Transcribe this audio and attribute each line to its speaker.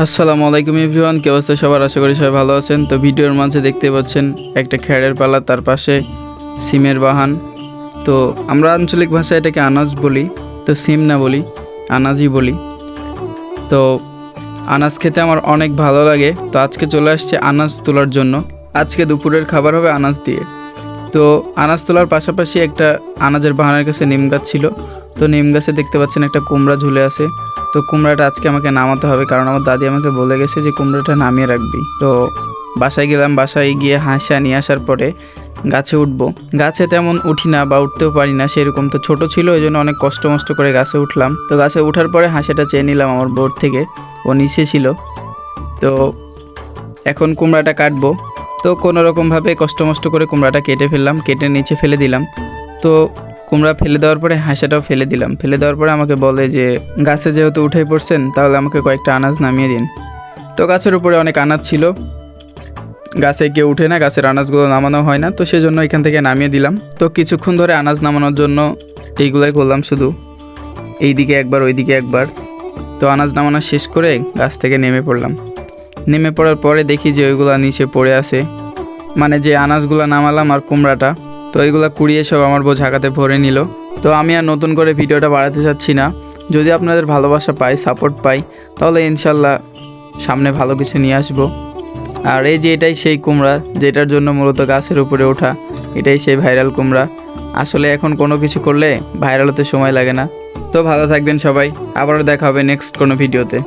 Speaker 1: আসসালামু আলাইকুম এভরিওয়ান, কি অবস্থা সবার? আশা করি সবাই ভালো আছেন। তো ভিডিওর মাঝে দেখতে পাচ্ছেন একটা খ্যাড়ের পালা, তার পাশে সিমের বাহান। তো আমরা আঞ্চলিক ভাষায় এটাকে আনাজ বলি, তো সিম না বলি, আনাজই বলি। তো আনাজ খেতে আমার অনেক ভালো লাগে। তো আজকে চলে আসছে আনাজ তোলার জন্য। আজকে দুপুরের খাবার হবে আনাজ দিয়ে। তো আনাজ তোলার পাশাপাশি একটা আনাজের বাহানের কাছে নিম গাছ ছিল। তো নিম গাছে দেখতে পাচ্ছেন একটা কুমড়া ঝুলে আছে। তো কুমড়াটা আজকে আমাকে নামাতে হবে, কারণ আমার দাদি আমাকে বলে গেছে যে কুমড়াটা নামিয়ে রাখবি। তো বাসায় গেলাম, বাসায় গিয়ে হাঁসা নিয়ে আসার পরে গাছে উঠবো। গাছে তেমন উঠি না বা উঠতেও পারি না সেরকম, তো ছোট ছিল ওই জন্য অনেক কষ্ট মষ্ট করে গাছে উঠলাম। তো গাছে উঠার পরে হাঁসাটা চেয়ে নিলাম আমার বোর্ড থেকে, ও নিচে ছিল। তো এখন কুমড়াটা কাটবো। তো কোনো রকমভাবে কষ্ট মষ্ট করে কুমড়াটা কেটে ফেললাম, কেটে নিচে ফেলে দিলাম। তো কুমড়া ফেলে দেওয়ার পরে হাঁসাটাও ফেলে দিলাম। ফেলে দেওয়ার পরে আমাকে বলে যে গাছে যেহেতু উঠে পড়ছেন তাহলে আমাকে কয়েকটা আনাজ নামিয়ে দিন। তো গাছের উপরে অনেক আনাজ ছিল, গাছে কেউ উঠে না, গাছের আনাজগুলো নামানো হয় না, তো সেজন্য এখান থেকে নামিয়ে দিলাম। তো কিছুক্ষণ ধরে আনাজ নামানোর জন্য এইগুলাই করলাম, শুধু এইদিকে একবার ওইদিকে একবার। তো আনাজ নামানো শেষ করে গাছ থেকে নেমে পড়লাম। নেমে পড়ার পরে দেখি যে ওইগুলা নিচে পড়ে আছে, মানে যে আনাজগুলো নামালাম আর কুমড়াটা, তো এইগুলো কুড়িয়ে সব আমার বউ ঝাঁকাতে ভরে নিল। তো আমি আর নতুন করে ভিডিওটা বাড়াতে চাচ্ছি না। যদি আপনাদের ভালোবাসা পাই, সাপোর্ট পাই, তাহলে ইনশাল্লাহ সামনে ভালো কিছু নিয়ে আসবো। আর এই যে এটাই সেই কুমড়া যেটার জন্য মূলত গাছের উপরে ওঠা, এটাই সেই ভাইরাল কুমড়া। আসলে এখন কোনো কিছু করলে ভাইরাল হতে সময় লাগে না। তো ভালো থাকবেন সবাই, আবারও দেখা হবে নেক্সট কোনো ভিডিওতে।